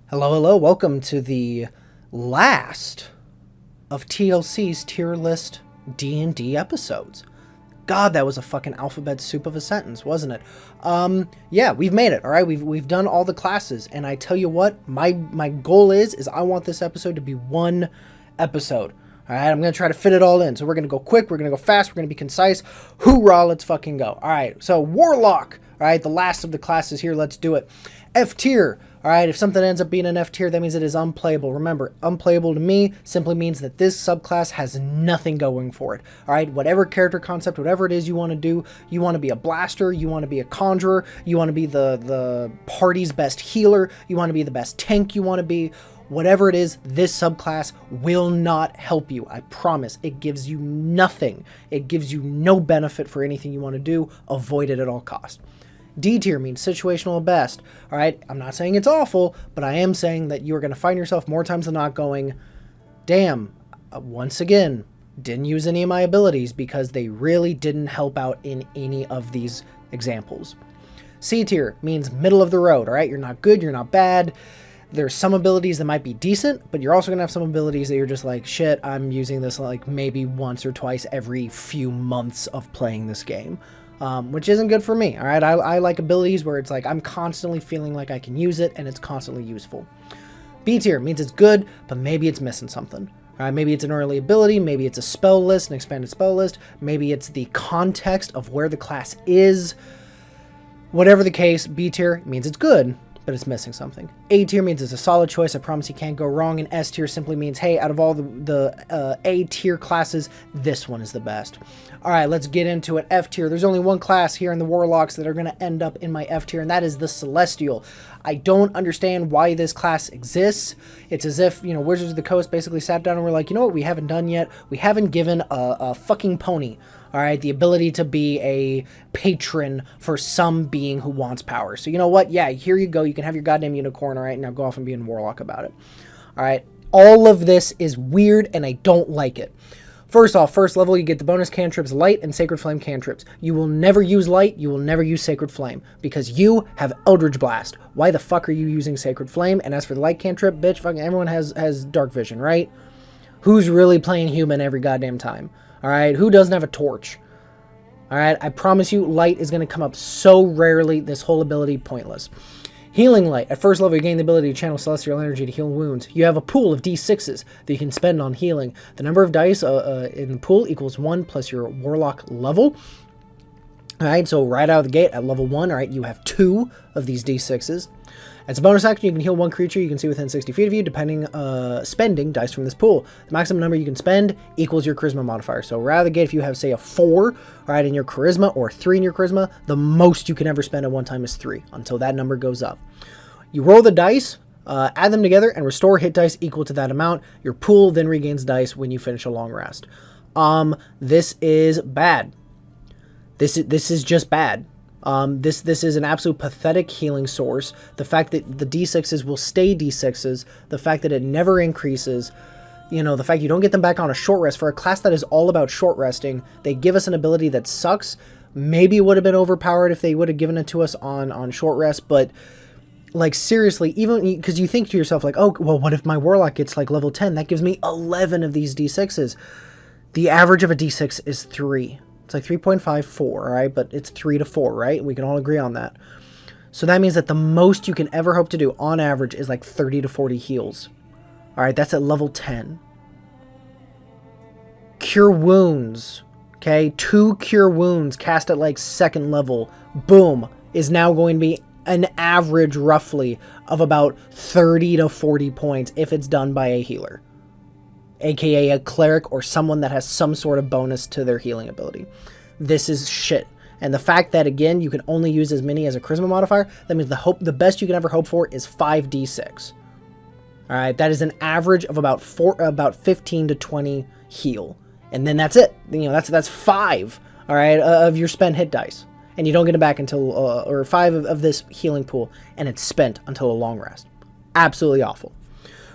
Hello, hello, welcome to the last of TLC's tier list D&D episodes. God, that was a fucking alphabet soup of a sentence, wasn't it? Yeah, we've made it, all right? We've done all the classes, and I tell you what, my goal is I want this episode to be one episode. All right, I'm going to try to fit it all in. So we're going to go quick, we're going to go fast, we're going to be concise. Hoorah, let's fucking go. All right, so Warlock, all right, the last of the classes here, let's do it. F tier. All right, if something ends up being an F tier, that means it is unplayable. Remember, unplayable to me simply means that this subclass has nothing going for it. All right, whatever character concept, whatever it is you want to do, you want to be a blaster, you want to be a conjurer, you want to be the party's best healer, you want to be the best tank you want to be, whatever it is, this subclass will not help you. I promise. It gives you nothing. It gives you no benefit for anything you want to do. Avoid it at all costs. D tier means situational at best. All right, I'm not saying it's awful, but I am saying that you're going to find yourself more times than not going, damn, once again, didn't use any of my abilities because they really didn't help out in any of these examples. C tier means middle of the road. All right, you're not good, you're not bad. There's some abilities that might be decent, but you're also going to have some abilities that you're just like, shit, I'm using this like maybe once or twice every few months of playing this game. Which isn't good for me, all right? I like abilities where it's like I'm constantly feeling like I can use it and it's constantly useful. B tier means it's good, but maybe it's missing something. All right, maybe it's an early ability, maybe it's a spell list, an expanded spell list, maybe it's the context of where the class is. Whatever the case, B tier means it's good, but it's missing something. A tier means it's a solid choice. I promise you can't go wrong. And S tier simply means, hey, out of all the A tier classes, this one is the best. All right, let's get into it. F tier. There's only one class here in the Warlocks that are going to end up in my F tier, and that is the Celestial. I don't understand why this class exists. It's as if, you know, Wizards of the Coast basically sat down and were like, you know what we haven't done yet? We haven't given a fucking pony, all right, the ability to be a patron for some being who wants power. So you know what? Yeah, here you go. You can have your goddamn unicorn, all right? Now go off and be a Warlock about it. All right, all of this is weird, and I don't like it. First off, first level, you get the bonus cantrips Light and Sacred Flame cantrips. You will never use Light, you will never use Sacred Flame, because you have Eldritch Blast. Why the fuck are you using Sacred Flame? And as for the Light cantrip, bitch, fucking everyone has Dark Vision, right? Who's really playing human every goddamn time? All right, who doesn't have a torch? All right, I promise you, Light is going to come up so rarely, this whole ability pointless. Healing Light. At first level, you gain the ability to channel celestial energy to heal wounds. You have a pool of D6s that you can spend on healing. The number of dice in the pool equals 1 plus your Warlock level. All right, so right out of the gate at level 1, all right, you have 2 of these D6s. As a bonus action, you can heal one creature you can see within 60 feet of you, depending, spending dice from this pool. The maximum number you can spend equals your charisma modifier. So right out of the gate, if you have, say, a 4, all right, in your charisma, or 3 in your charisma, the most you can ever spend at one time is 3, until that number goes up. You roll the dice, add them together, and restore hit dice equal to that amount. Your pool then regains dice when you finish a long rest. This is bad. This is just bad. This is an absolute pathetic healing source. The fact that the D6s will stay D6s, the fact that it never increases, you know, the fact you don't get them back on a short rest. For a class that is all about short resting, they give us an ability that sucks. Maybe it would have been overpowered if they would have given it to us on short rest, but like seriously, even because you think to yourself like, oh, well, what if my Warlock gets like level 10? That gives me 11 of these D6s. The average of a D6 is 3. It's like 3.54, right? But it's 3 to 4, right? We can all agree on that. So that means that the most you can ever hope to do on average is like 30 to 40 heals. All right, that's at level 10. Cure Wounds, okay? 2 Cure Wounds cast at like 2nd level, boom, is now going to be an average roughly of about 30 to 40 points if it's done by a healer, aka a cleric or someone that has some sort of bonus to their healing ability. This is shit. And the fact that, again, you can only use as many as a charisma modifier, that means the best you can ever hope for is 5d6. All right, that is an average of about 15 to 20 heal. And then that's it. You know, that's 5, all right, of your spent hit dice. And you don't get it back until, or 5 of this healing pool, and it's spent until a long rest. Absolutely awful.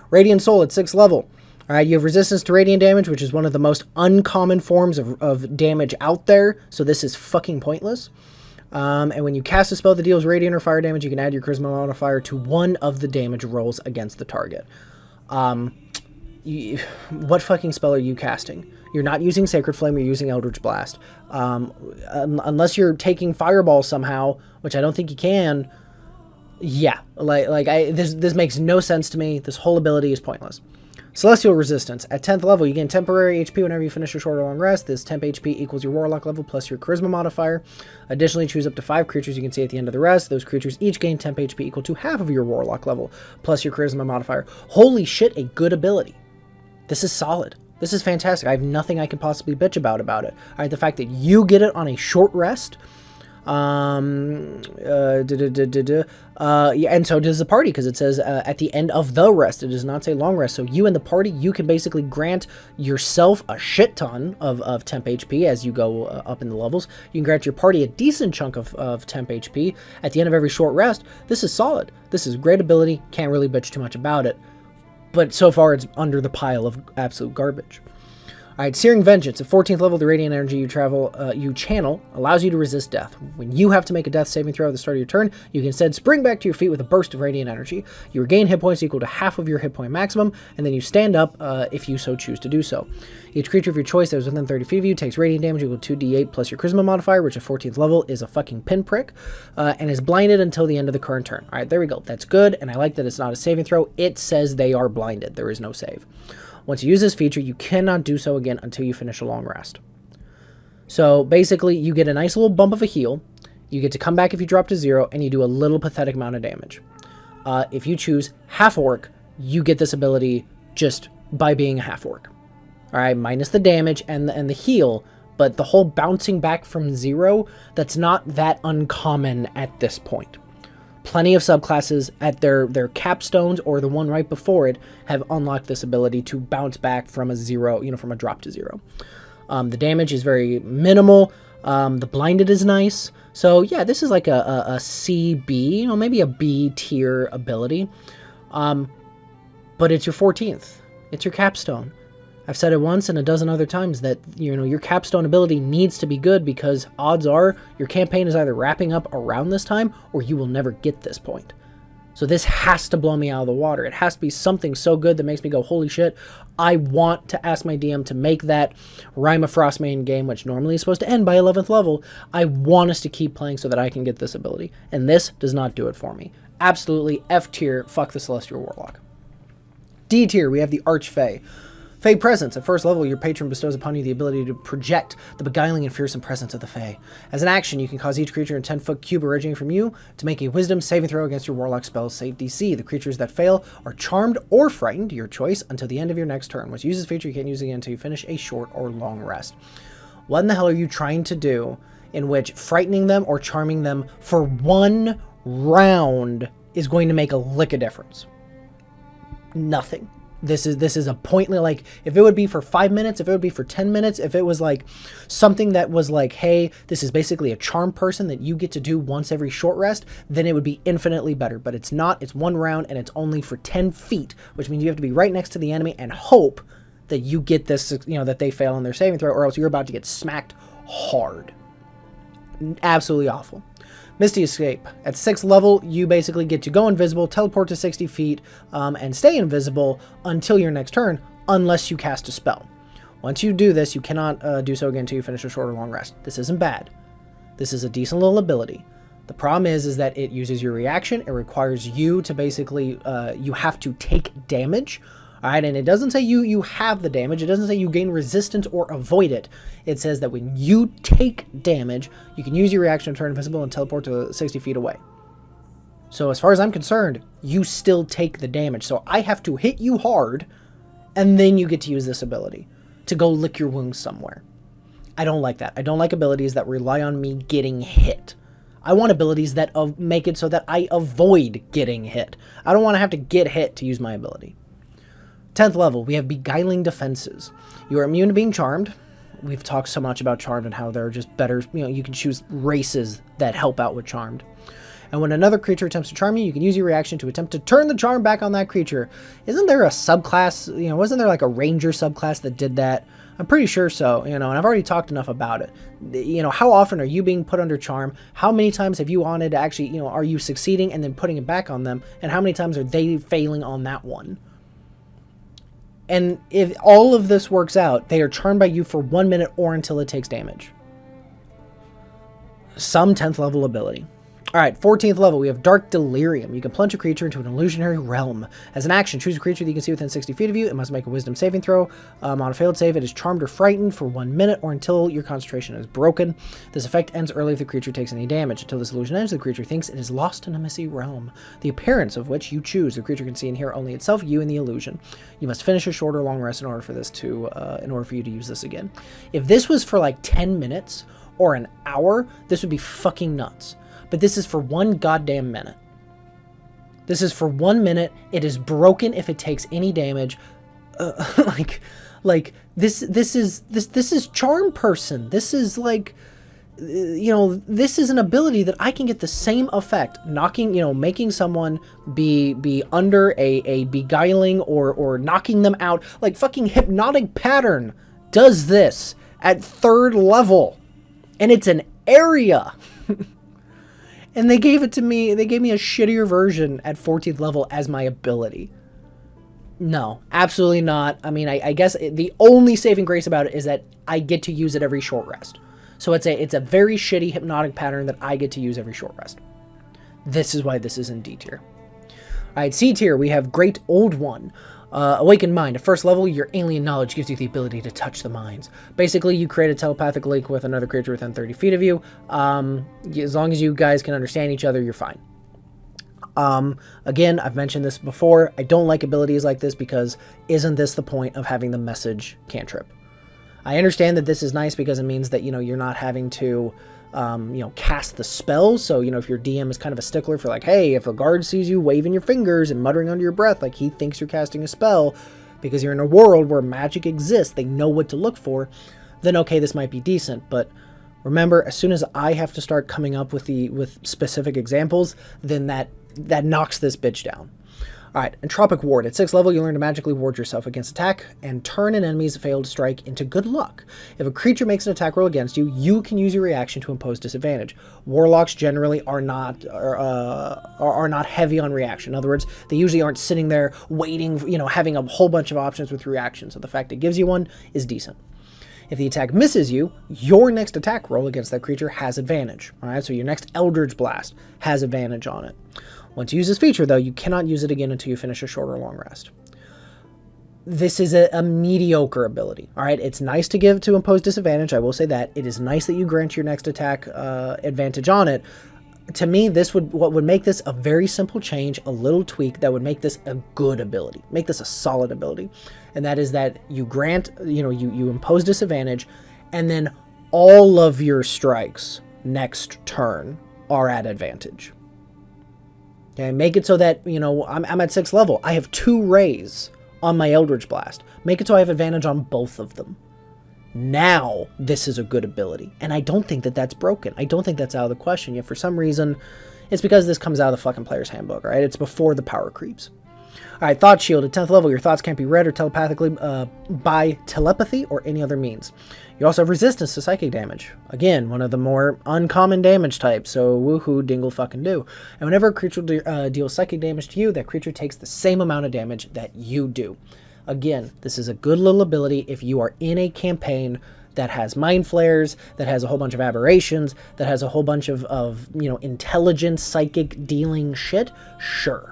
Radiant Soul at 6th level. All right, you have resistance to radiant damage, which is one of the most uncommon forms of damage out there, so this is fucking pointless. And when you cast a spell that deals radiant or fire damage, you can add your charisma modifier to one of the damage rolls against the target. What fucking spell are you casting? You're not using Sacred Flame, you're using Eldritch Blast. Unless you're taking Fireball somehow, which I don't think you can. Yeah, this makes no sense to me. This whole ability is pointless. Celestial Resistance. At 10th level, you gain temporary HP whenever you finish a short or long rest. This temp HP equals your Warlock level plus your Charisma modifier. Additionally, choose up to 5 creatures you can see at the end of the rest. Those creatures each gain temp HP equal to half of your Warlock level plus your Charisma modifier. Holy shit, a good ability. This is solid. This is fantastic. I have nothing I can possibly bitch about it. All right, the fact that you get it on a short rest, yeah, and so does the party, because it says at the end of the rest. It does not say long rest. So you and the party, you can basically grant yourself a shit ton of temp HP as you go up in the levels. You can grant your party a decent chunk of temp HP at the end of every short rest. This is solid. This is great ability. Can't really bitch too much about it. But so far, it's under the pile of absolute garbage. Alright, Searing Vengeance. At 14th level, the radiant energy you channel allows you to resist death. When you have to make a death saving throw at the start of your turn, you can instead spring back to your feet with a burst of radiant energy. You regain hit points equal to half of your hit point maximum, and then you stand up if you so choose to do so. Each creature of your choice that is within 30 feet of you takes radiant damage equal to 2d8 plus your charisma modifier, which at 14th level is a fucking pinprick, and is blinded until the end of the current turn. Alright, there we go. That's good, and I like that it's not a saving throw. It says they are blinded. There is no save. Once you use this feature, you cannot do so again until you finish a long rest. So basically, you get a nice little bump of a heal. You get to come back if you drop to 0, and you do a little pathetic amount of damage. If you choose half orc, you get this ability just by being a half orc. Alright, minus the damage and the heal, but the whole bouncing back from 0, that's not that uncommon at this point. Plenty of subclasses at their capstones or the one right before it have unlocked this ability to bounce back from a 0, from a drop to 0. The damage is very minimal. The blinded is nice. So yeah, this is like a CB, maybe a B tier ability. But it's your 14th. It's your capstone. I've said it once and a dozen other times that, your capstone ability needs to be good, because odds are your campaign is either wrapping up around this time or you will never get this point. So this has to blow me out of the water. It has to be something so good that makes me go, holy shit, I want to ask my DM to make that Rime of Frostmane game, which normally is supposed to end by 11th level. I want us to keep playing so that I can get this ability. And this does not do it for me. Absolutely F tier, fuck the Celestial Warlock. D tier, we have the Archfey. Fey Presence. At first level, your patron bestows upon you the ability to project the beguiling and fearsome presence of the Fey. As an action, you can cause each creature in 10-foot cube originating from you to make a wisdom saving throw against your Warlock spell's save DC. The creatures that fail are charmed or frightened, your choice, until the end of your next turn. Once you use this feature, you can't use it again until you finish a short or long rest. What in the hell are you trying to do in which frightening them or charming them for one round is going to make a lick of difference? Nothing. This is a pointless, if it would be for 5 minutes, if it would be for 10 minutes, if it was something that was hey, this is basically a charm person that you get to do once every short rest, then it would be infinitely better. But it's not. It's one round and it's only for 10 feet, which means you have to be right next to the enemy and hope that you get this, that they fail in their saving throw, or else you're about to get smacked hard. Absolutely awful. Misty Escape. At 6th level, you basically get to go invisible, teleport to 60 feet, and stay invisible until your next turn, unless you cast a spell. Once you do this, you cannot do so again until you finish a short or long rest. This isn't bad. This is a decent little ability. The problem is that it uses your reaction. It requires you to basically, you have to take damage. Alright, and it doesn't say you have the damage. It doesn't say you gain resistance or avoid it. It says that when you take damage, you can use your reaction to turn invisible and teleport to 60 feet away. So as far as I'm concerned, you still take the damage. So I have to hit you hard, and then you get to use this ability to go lick your wounds somewhere. I don't like that. I don't like abilities that rely on me getting hit. I want abilities that make it so that I avoid getting hit. I don't want to have to get hit to use my ability. 10th level, we have Beguiling Defenses. You are immune to being charmed. We've talked so much about charmed and how there are just better, you can choose races that help out with charmed. And when another creature attempts to charm you, you can use your reaction to attempt to turn the charm back on that creature. Isn't there a subclass, wasn't there a ranger subclass that did that? I'm pretty sure so, you know, and I've already talked enough about it. You know, how often are you being put under charm? How many times have you wanted to actually, you know, are you succeeding and then putting it back on them? And how many times are they failing on that one? And if all of this works out, they are charmed by you for 1 minute or until it takes damage. Some 10th level ability. Alright, 14th level, we have Dark Delirium. You can plunge a creature into an illusionary realm. As an action, choose a creature that you can see within 60 feet of you. It must make a wisdom saving throw. On a failed save, it is charmed or frightened for 1 minute or until your concentration is broken. This effect ends early if the creature takes any damage. Until this illusion ends, the creature thinks it is lost in a misty realm, the appearance of which you choose. The creature can see and hear only itself, you, and the illusion. You must finish a short or long rest in order for you to use this again. If this was for like 10 minutes or an hour, this would be fucking nuts. But this is for 1 goddamn minute. This is for 1 minute. It is broken if it takes any damage. This is Charm Person. This is like, you know, this is an ability that I can get the same effect, knocking, you know, making someone be under a beguiling or knocking them out. Like fucking Hypnotic Pattern does this at 3rd level, and it's an area. And they gave it to me, they gave me a shittier version at 14th level as my ability. No, absolutely not. I mean, I guess the only saving grace about it is that I get to use it every short rest. So it's a very shitty Hypnotic Pattern that I get to use every short rest. This is why this is in D tier. Alright, C tier, we have Great Old One. Awakened Mind. At 1st level, your alien knowledge gives you the ability to touch the minds. Basically, you create a telepathic link with another creature within 30 feet of you. As long as you guys can understand each other, you're fine. Again, I've mentioned this before. I don't like abilities like this because isn't this the point of having the message cantrip? I understand that this is nice because it means that, you know, you're not having to cast the spell. So, you know, if your DM is kind of a stickler for like, hey, if a guard sees you waving your fingers and muttering under your breath, like he thinks you're casting a spell because you're in a world where magic exists, they know what to look for, then okay, this might be decent. But remember, as soon as I have to start coming up with specific examples, then that knocks this bitch down. Alright, Entropic Ward. At 6th level, you learn to magically ward yourself against attack and turn an enemy's failed strike into good luck. If a creature makes an attack roll against you, you can use your reaction to impose disadvantage. Warlocks generally are not heavy on reaction. In other words, they usually aren't sitting there waiting, you know, having a whole bunch of options with reaction. So the fact it gives you one is decent. If the attack misses you, your next attack roll against that creature has advantage. Alright, so your next Eldritch Blast has advantage on it. Once you use this feature, though, you cannot use it again until you finish a short or long rest. This is a mediocre ability. All right, it's nice to give to impose disadvantage. I will say that. It is nice that you grant your next attack advantage on it. To me, what would make this a very simple change, a little tweak that would make this a good ability, make this a solid ability, and that is that you grant, you impose disadvantage, and then all of your strikes next turn are at advantage. Okay, make it so that, you know, I'm at 6th level. I have 2 rays on my Eldritch Blast. Make it so I have advantage on both of them. Now, this is a good ability. And I don't think that that's broken. I don't think that's out of the question. Yet for some reason, it's because this comes out of the fucking player's handbook, right? It's before the power creeps. Alright, Thought Shield. At 10th level, your thoughts can't be read or telepathically by telepathy or any other means. You also have resistance to psychic damage. Again, one of the more uncommon damage types, so woohoo, dingle fucking do. And whenever a creature deals psychic damage to you, that creature takes the same amount of damage that you do. Again, this is a good little ability if you are in a campaign that has mind flares, that has a whole bunch of aberrations, that has a whole bunch of intelligent psychic dealing shit, sure.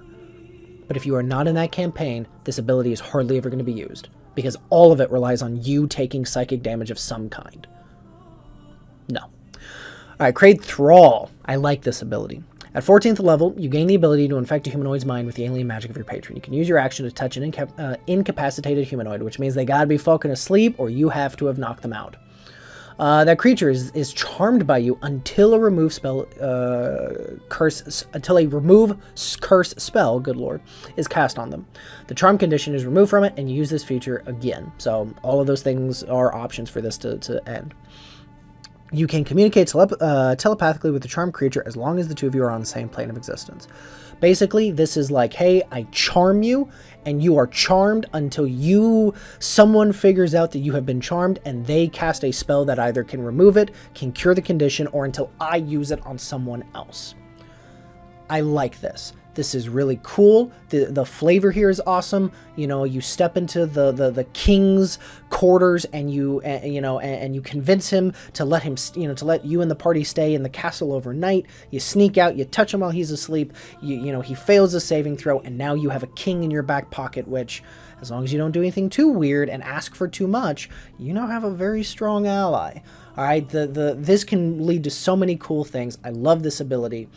But if you are not in that campaign, this ability is hardly ever going to be used, because all of it relies on you taking psychic damage of some kind. No. Alright, Crade Thrall. I like this ability. At 14th level, you gain the ability to infect a humanoid's mind with the alien magic of your patron. You can use your action to touch an incapacitated humanoid, which means they gotta be fucking asleep or you have to have knocked them out. That creature is charmed by you until a remove curse spell, good lord, is cast on them. The charm condition is removed from it, and you use this feature again. So all of those things are options for this to end. You can communicate telepathically with the charmed creature as long as the two of you are on the same plane of existence. Basically, this is like, hey, I charm you, and you are charmed until someone figures out that you have been charmed, and they cast a spell that either can remove it, can cure the condition, or until I use it on someone else. I like this. This is really cool. The flavor here is awesome. You know, you step into the king's quarters and you convince him to let him, to let you and the party stay in the castle overnight. You sneak out, you touch him while he's asleep. He fails a saving throw, and now you have a king in your back pocket, which, as long as you don't do anything too weird and ask for too much, you now have a very strong ally. All right, this can lead to so many cool things. I love this ability.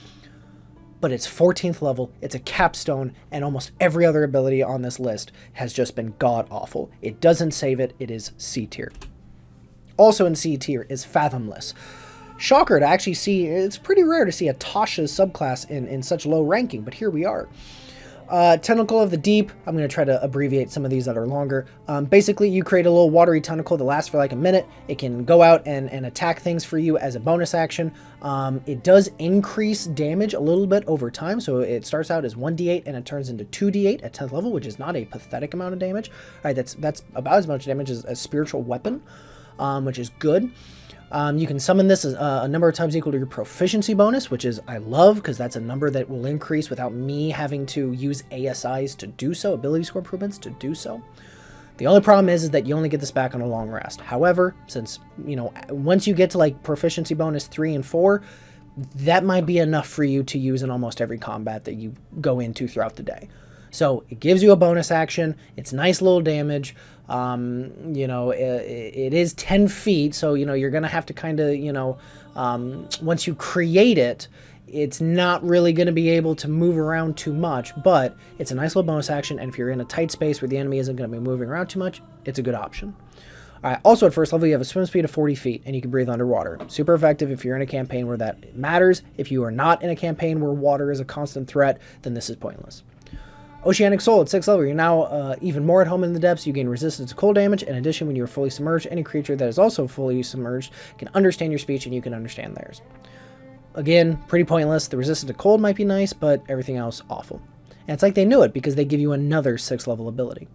But it's 14th level, it's a capstone, and almost every other ability on this list has just been god-awful. It doesn't save it, it is C tier. Also in C tier is Fathomless. Shocker to actually see, it's pretty rare to see a Tasha's subclass in such low ranking, but here we are. Tentacle of the Deep. I'm going to try to abbreviate some of these that are longer. Basically, you create a little watery tentacle that lasts for like a minute. It can go out and attack things for you as a bonus action. It does increase damage a little bit over time. So it starts out as 1d8 and it turns into 2d8 at 10th level, which is not a pathetic amount of damage. All right, that's about as much damage as a spiritual weapon, which is good. You can summon this a number of times equal to your proficiency bonus, which is I love, because that's a number that will increase without me having to use ASIs to do so, ability score improvements to do so. The only problem is that you only get this back on a long rest. However, since, once you get to like proficiency bonus 3 and 4, that might be enough for you to use in almost every combat that you go into throughout the day. So it gives you a bonus action. It's nice little damage. It is 10 feet, so you're gonna have to kind of once you create it, it's not really going to be able to move around too much, but it's a nice little bonus action, and if you're in a tight space where the enemy isn't going to be moving around too much, it's a good option. Alright, also at first level you have a swim speed of 40 feet and you can breathe underwater. Super effective if you're in a campaign where that matters. If you are not in a campaign where water is a constant threat, then this is pointless. Oceanic Soul at 6th level, you're now even more at home in the depths. You gain resistance to cold damage. In addition, when you are fully submerged, any creature that is also fully submerged can understand your speech and you can understand theirs. Again, pretty pointless. The resistance to cold might be nice, but everything else, awful. And it's like they knew it because they give you another 6th level ability.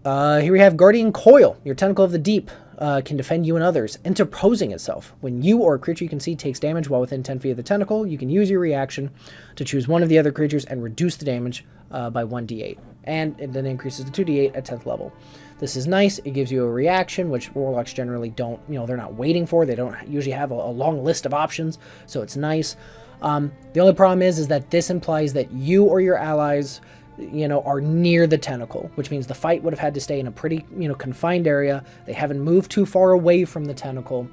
Here we have Guardian Coil. Your Tentacle of the Deep can defend you and others, interposing itself. When you or a creature you can see takes damage while within 10 feet of the tentacle, you can use your reaction to choose one of the other creatures and reduce the damage by 1d8. And it then increases to 2d8 at 10th level. This is nice. It gives you a reaction, which Warlocks generally don't, they're not waiting for. They don't usually have a long list of options, so it's nice. The only problem is that this implies that you or your allies are near the tentacle, which means the fight would have had to stay in a pretty, confined area. They haven't moved too far away from the tentacle,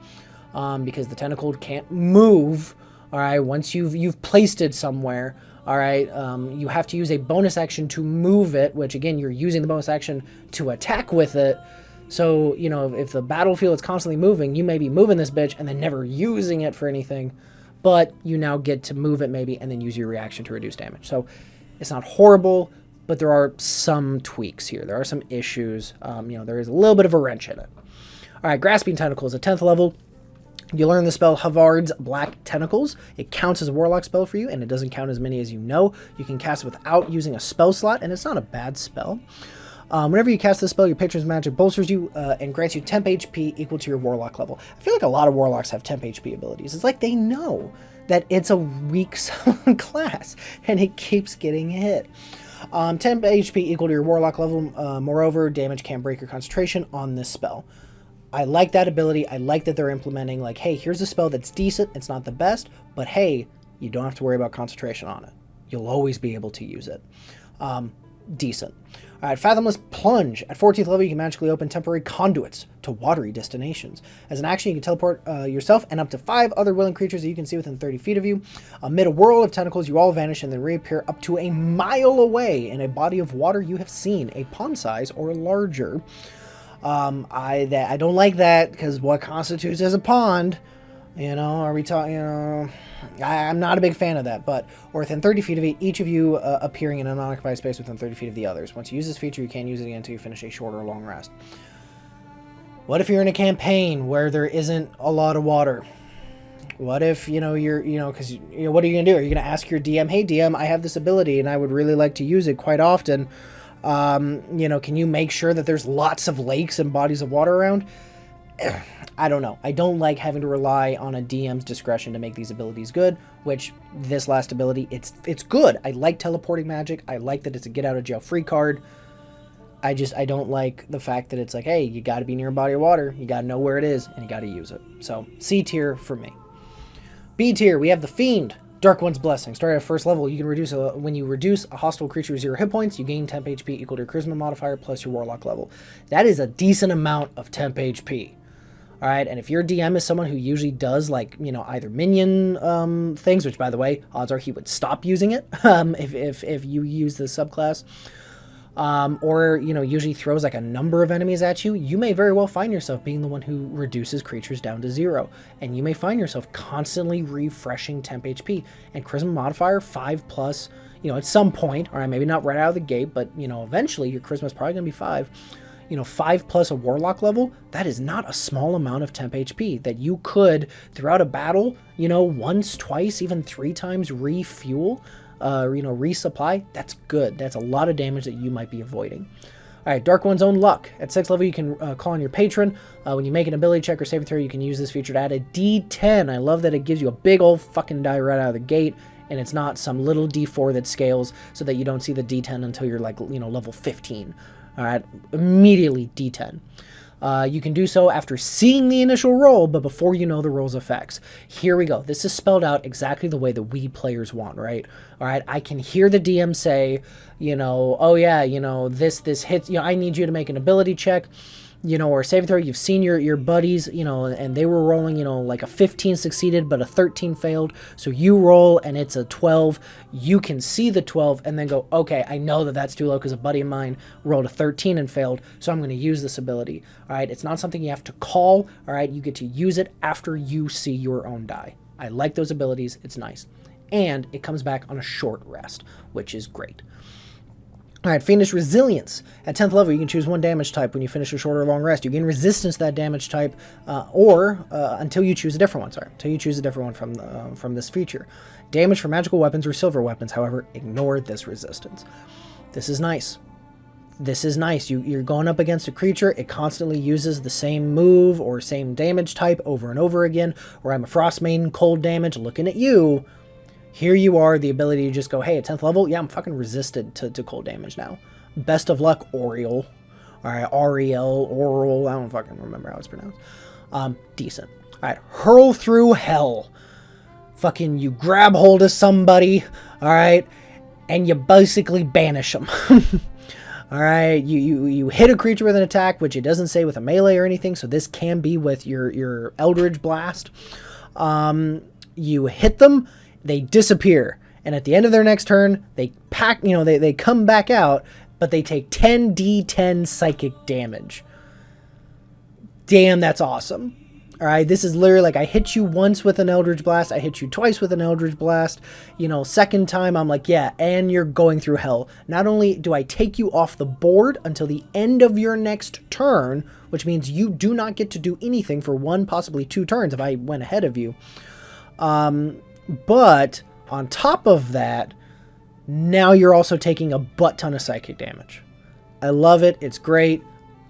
because the tentacle can't move. All right, once you've placed it somewhere, all right, you have to use a bonus action to move it, which again, you're using the bonus action to attack with it. So, if the battlefield is constantly moving, you may be moving this bitch and then never using it for anything, but you now get to move it maybe and then use your reaction to reduce damage. So it's not horrible, but there are some tweaks here. There are some issues. There is a little bit of a wrench in it. All right, Grasping Tentacles at 10th level. You learn the spell Havard's Black Tentacles. It counts as a Warlock spell for you, and it doesn't count as many as you know. You can cast it without using a spell slot, and it's not a bad spell. Whenever you cast this spell, your patron's magic bolsters you and grants you temp HP equal to your Warlock level. I feel like a lot of Warlocks have temp HP abilities. It's like they know that it's a weak class, and it keeps getting hit. Temp HP equal to your Warlock level. Moreover, damage can't break your concentration on this spell. I like that ability. I like that they're implementing, like, hey, here's a spell that's decent. It's not the best, but hey, you don't have to worry about concentration on it. You'll always be able to use it. Decent. All right, Fathomless Plunge. At 14th level, you can magically open temporary conduits to watery destinations. As an action, you can teleport yourself and up to 5 other willing creatures that you can see within 30 feet of you. Amid a whirl of tentacles, you all vanish and then reappear up to a mile away in a body of water you have seen, a pond size or larger. I don't like that, because what constitutes as a pond? Are we talking, I'm not a big fan of that, but, or within 30 feet of each of you appearing in an unoccupied space within 30 feet of the others. Once you use this feature, you can't use it again until you finish a short or long rest. What if you're in a campaign where there isn't a lot of water? What if, because, what are you going to do? Are you going to ask your DM, hey, DM, I have this ability and I would really like to use it quite often. Can you make sure that there's lots of lakes and bodies of water around? I don't know. I don't like having to rely on a DM's discretion to make these abilities good, which this last ability, it's good. I like teleporting magic. I like that it's a get out of jail free card. I don't like the fact that it's like, hey, you got to be near a body of water. You got to know where it is and you got to use it. So C tier for me. B tier, we have the Fiend. Dark One's Blessing. Starting at first level, you can when you reduce a hostile creature 0 hit points, you gain temp HP equal to your Charisma modifier plus your Warlock level. That is a decent amount of temp HP. All right, and if your DM is someone who usually does either minion things, which by the way, odds are he would stop using it if you use the subclass, or usually throws like a number of enemies at you, you may very well find yourself being the one who reduces creatures down to 0, and you may find yourself constantly refreshing temp HP and Charisma modifier 5+. At some point, all right, maybe not right out of the gate, but eventually your Charisma is probably gonna be 5. 5+ a Warlock level, that is not a small amount of temp HP that you could, throughout a battle, once, twice, even 3 times refuel, resupply. That's good. That's a lot of damage that you might be avoiding. All right, Dark One's Own Luck. At 6th level, you can call on your patron. When you make an ability check or saving throw, you can use this feature to add a D10. I love that it gives you a big old fucking die right out of the gate, and it's not some little D4 that scales so that you don't see the D10 until you're level 15. All right, immediately D10. You can do so after seeing the initial roll, but before you know the roll's effects. Here we go. This is spelled out exactly the way that we players want, right? All right, I can hear the DM say, oh yeah, this hits, I need you to make an ability check, or save throw. You've seen your buddies, and they were rolling, like a 15 succeeded, but a 13 failed. So you roll and it's a 12. You can see the 12 and then go, okay, I know that that's too low because a buddy of mine rolled a 13 and failed. So I'm going to use this ability. All right. It's not something you have to call. All right. You get to use it after you see your own die. I like those abilities. It's nice. And it comes back on a short rest, which is great. All right, Fiendish Resilience. At 10th level, you can choose one damage type when you finish a short or long rest. You gain resistance to that damage type, or until you choose a different one. Until you choose a different one from this feature. Damage from magical weapons or silver weapons, however, ignore this resistance. This is nice. This is nice. You're going up against a creature. It constantly uses the same move or same damage type over and over again. Or I'm a Frost Maiden, cold damage, looking at you. Here you are, the ability to just go, hey, at 10th level, yeah, I'm fucking resisted to cold damage now. Best of luck, Oriel. All right, Ariel, Oral, I don't fucking remember how it's pronounced. Decent. All right, Hurl Through Hell. Fucking you grab hold of somebody, all right, and you basically banish them. All right, you hit a creature with an attack, which it doesn't say with a melee or anything, so this can be with your Eldritch Blast. You hit them, they disappear, and at the end of their next turn, they they come back out, but they take 10d10 psychic damage. Damn, that's awesome. All right, this is literally like I hit you once with an Eldritch Blast, I hit you twice with an Eldritch Blast. Second time, I'm like, yeah, and you're going through hell. Not only do I take you off the board until the end of your next turn, which means you do not get to do anything for 1, possibly 2 turns if I went ahead of you. But on top of that, now you're also taking a butt ton of psychic damage. I love it. It's great.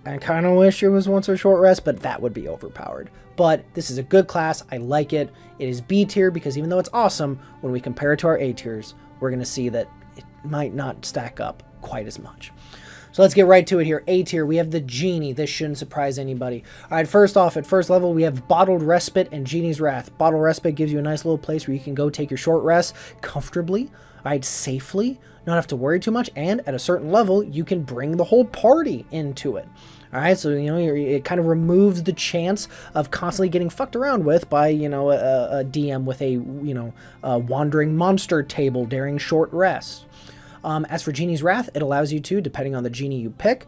I kind of wish it was once a short rest, but that would be overpowered. But this is a good class. I like it. It is B tier because even though it's awesome, when we compare it to our A tiers, we're going to see that it might not stack up quite as much. So let's get right to it here. A tier, we have the Genie. This shouldn't surprise anybody. All right, first off, at first level, we have Bottled Respite and Genie's Wrath. Bottled Respite gives you a nice little place where you can go take your short rest comfortably, all right, safely, not have to worry too much, and at a certain level, you can bring the whole party into it. All right, so, it kind of removes the chance of constantly getting fucked around with by, a DM with a wandering monster table during short rests. As for Genie's Wrath, it allows you to, depending on the Genie you pick,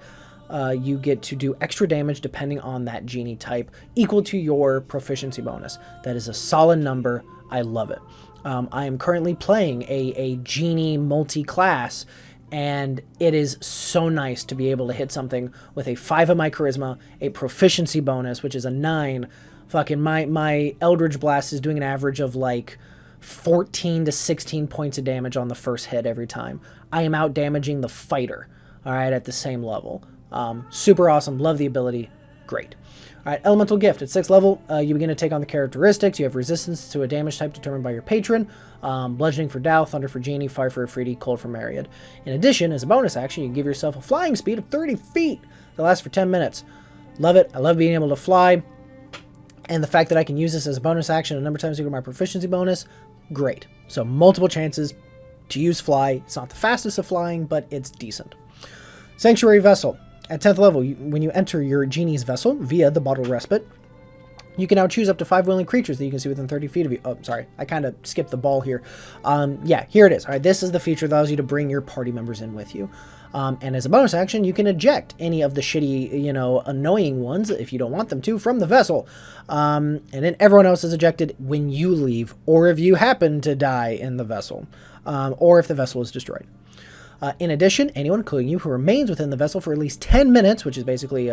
you get to do extra damage depending on that Genie type, equal to your proficiency bonus. That is a solid number. I love it. I am currently playing a Genie multi-class, And it is so nice to be able to hit something with a 5 of my charisma, a proficiency bonus, which is a 9. Fucking my Eldritch Blast is doing an average of like 14 to 16 points of damage on the first hit every time. I am out damaging the fighter, all right, at the same level. Super awesome. Love the ability. Great. All right, Elemental Gift. At 6th level, you begin to take on the characteristics. You have resistance to a damage type determined by your patron. Bludgeoning for Dow, Thunder for Genie, Fire for Afridi, Cold for Myriad. In addition, as a bonus action, you can give yourself a flying speed of 30 feet that lasts for 10 minutes. Love it. I love being able to fly. And the fact that I can use this as a bonus action a number of times to get my proficiency bonus, great. So multiple chances to use fly. It's not the fastest of flying, but it's decent. Sanctuary Vessel. At 10th level, when you enter your Genie's vessel via the Bottle Respite, you can now choose up to 5 willing creatures that you can see within 30 feet of you. Oh, sorry. I kind of skipped the ball here. Yeah, here it is. All right, this is the feature that allows you to bring your party members in with you. And as a bonus action, you can eject any of the shitty, annoying ones, if you don't want them to, from the vessel. And then everyone else is ejected when you leave, or if you happen to die in the vessel, or if the vessel is destroyed. In addition, anyone, including you, who remains within the vessel for at least 10 minutes, which is basically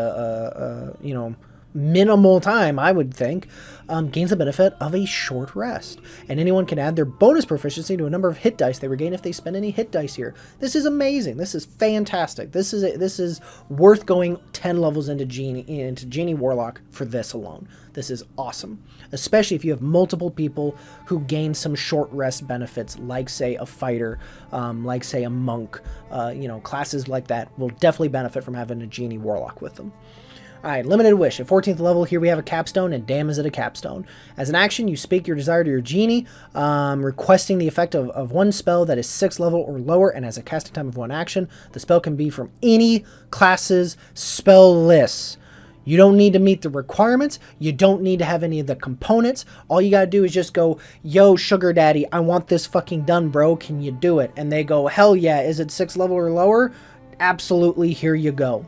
minimal time, I would think, gains the benefit of a short rest. And anyone can add their bonus proficiency to a number of hit dice they regain if they spend any hit dice here. This is amazing. This is fantastic. This is worth going 10 levels into Genie Warlock for this alone. This is awesome, especially if you have multiple people who gain some short rest benefits, like say a fighter, like say a monk. Classes like that will definitely benefit from having a Genie Warlock with them. Alright, Limited Wish. At 14th level, here we have a capstone, and damn is it a capstone. As an action, you speak your desire to your Genie, requesting the effect of one spell that is 6th level or lower, and has a casting time of 1 action. The spell can be from any class's spell lists. You don't need to meet the requirements. You don't need to have any of the components. All you gotta do is just go, yo, sugar daddy, I want this fucking done, bro. Can you do it? And they go, hell yeah. Is it 6th level or lower? Absolutely, here you go.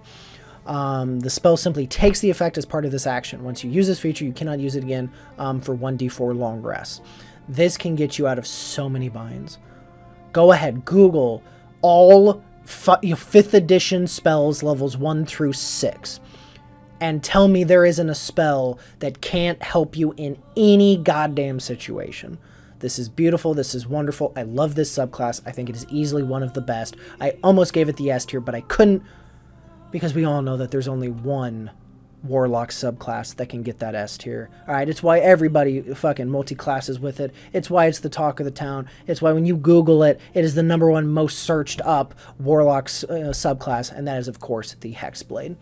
The spell simply takes the effect as part of this action. Once you use this feature, you cannot use it again for 1d4 long rests. This can get you out of so many binds. Go ahead, Google all 5th edition spells levels 1 through 6. And tell me there isn't a spell that can't help you in any goddamn situation. This is beautiful. This is wonderful. I love this subclass. I think it is easily one of the best. I almost gave it the S tier, but I couldn't, because we all know that there's only one Warlock subclass that can get that S tier. Alright, it's why everybody fucking multi-classes with it. It's why it's the talk of the town. It's why when you Google it, it is the #1 most searched up Warlock subclass, and that is, of course, the Hexblade.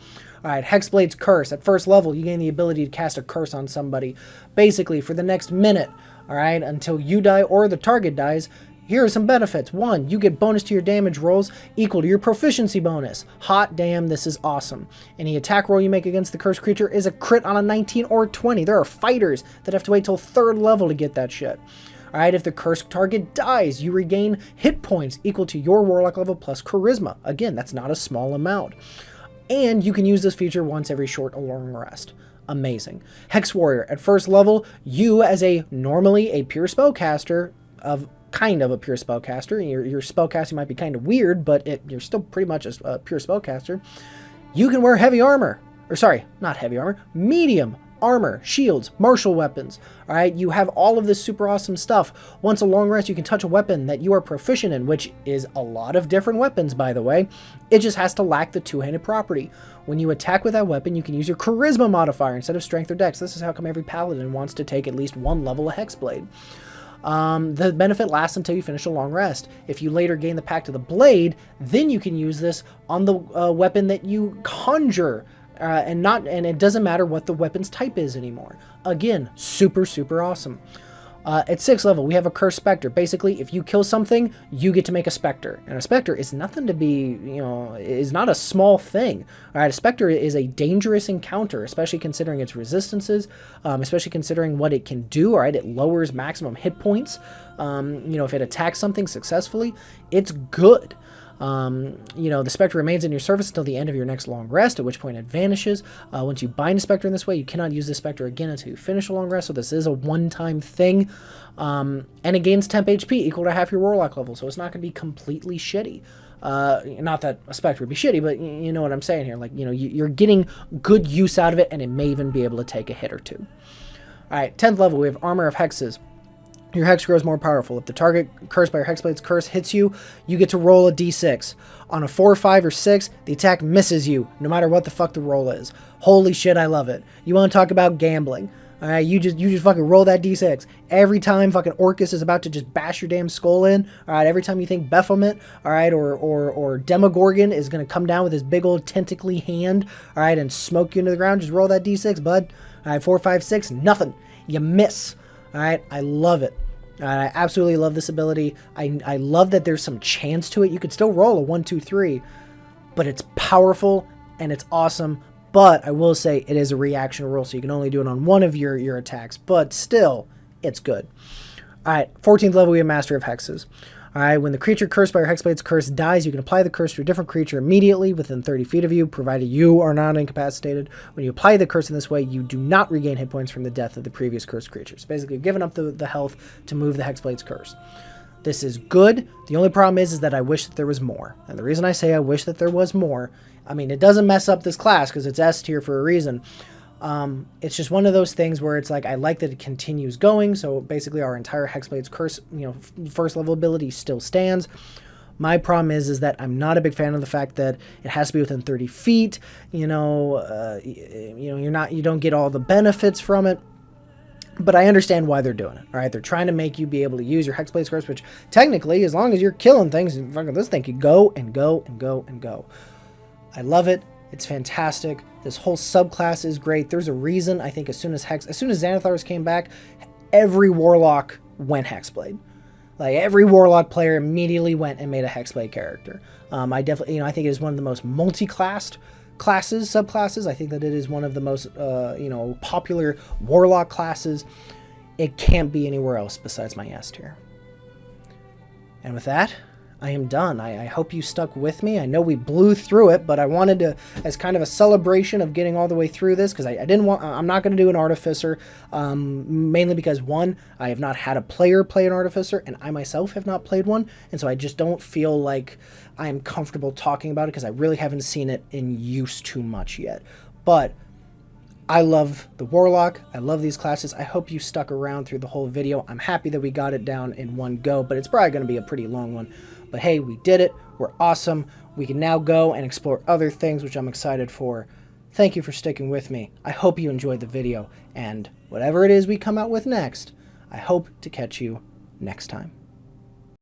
Alright, Hexblade's Curse. At 1st level, you gain the ability to cast a curse on somebody, basically for the next minute, alright, until you die or the target dies. Here are some benefits. 1, you get bonus to your damage rolls equal to your proficiency bonus. Hot damn, this is awesome. Any attack roll you make against the cursed creature is a crit on a 19 or 20. There are fighters that have to wait till 3rd level to get that shit. Alright, if the cursed target dies, you regain hit points equal to your Warlock level plus Charisma. Again, that's not a small amount. And you can use this feature once every short or long rest. Amazing. Hex Warrior. At 1st level, you as normally a pure spellcaster kind of a pure spellcaster. Your spellcasting might be kind of weird, but you're still pretty much a pure spellcaster. You can wear heavy armor. Or sorry, not heavy armor. Medium armor, shields, martial weapons. Alright, you have all of this super awesome stuff. Once a long rest, you can touch a weapon that you are proficient in, which is a lot of different weapons, by the way. It just has to lack the two-handed property. When you attack with that weapon, you can use your Charisma modifier instead of Strength or Dex. This is how come every paladin wants to take at least 1 level of Hexblade. The benefit lasts until you finish a long rest. If you later gain the Pact of the Blade, then you can use this on the weapon that you conjure, and it doesn't matter what the weapon's type is anymore. Again, super, super awesome. At 6th level, we have a Cursed Spectre. Basically, if you kill something, you get to make a Spectre. And a Spectre is nothing to be, is not a small thing. All right, a Spectre is a dangerous encounter, especially considering its resistances, especially considering what it can do. All right, it lowers maximum hit points. If it attacks something successfully, it's good. The Spectre remains in your service until the end of your next long rest, at which point it vanishes. Once you bind a Spectre in this way, you cannot use the Spectre again until you finish a long rest, so this is a one-time thing. And it gains temp HP equal to half your Warlock level, so it's not going to be completely shitty. Not that a Spectre would be shitty, but you know what I'm saying here. Like, you know, you're getting good use out of it, and it may even be able to take a hit or two. All right, 10th level, we have Armor of Hexes. Your hex grows more powerful. If the target cursed by your Hexblade's curse hits you, you get to roll a d6. On a 4, 5, or 6, the attack misses you, no matter what the fuck the roll is. Holy shit, I love it. You want to talk about gambling? All right, you just fucking roll that d6. Every time fucking Orcus is about to just bash your damn skull in, all right, every time you think Baphomet, all right, or Demogorgon is going to come down with his big old tentacly hand, all right, and smoke you into the ground, just roll that d6, bud. All right, 4, 5, 6, nothing. You miss. All right, I love it. I absolutely love this ability. I love that there's some chance to it. You could still roll a 1, 2, 3, but it's powerful and it's awesome. But I will say it is a reaction roll, so you can only do it on one of your attacks. But still, it's good. All right, 14th level, we have Master of Hexes. All right, when the creature cursed by your Hexblade's curse dies, you can apply the curse to a different creature immediately within 30 feet of you, provided you are not incapacitated. When you apply the curse in this way, you do not regain hit points from the death of the previous cursed creatures. Basically, you're giving up the health to move the Hexblade's curse. This is good. The only problem is that I wish that there was more. And the reason I say I wish that there was more, I mean, it doesn't mess up this class because it's S tier for a reason. It's just one of those things where it's like, I like that it continues going. So basically our entire Hexblade's curse, you know, first level ability still stands. My problem is that I'm not a big fan of the fact that it has to be within 30 feet. You know, you don't get all the benefits from it. But I understand why they're doing it. All right, they're trying to make you be able to use your Hexblade's curse, which technically, as long as you're killing things, this thing could go and go and go and go. I love it. It's fantastic. This whole subclass is great. There's a reason, I think, as soon as Xanathars came back, every Warlock went Hexblade. Like, every Warlock player immediately went and made a Hexblade character. I definitely, I think it is one of the most multi-classed subclasses. I think that it is one of the most, popular Warlock classes. It can't be anywhere else besides my S tier. And with that, I am done. I hope you stuck with me. I know we blew through it, but I wanted to, as kind of a celebration of getting all the way through this, because I'm not going to do an Artificer, mainly because, one, I have not had a player play an Artificer, and I myself have not played one, and so I just don't feel like I am comfortable talking about it, because I really haven't seen it in use too much yet. But I love the Warlock. I love these classes. I hope you stuck around through the whole video. I'm happy that we got it down in one go, but it's probably going to be a pretty long one. But hey, we did it. We're awesome. We can now go and explore other things, which I'm excited for. Thank you for sticking with me. I hope you enjoyed the video, and whatever it is we come out with next, I hope to catch you next time.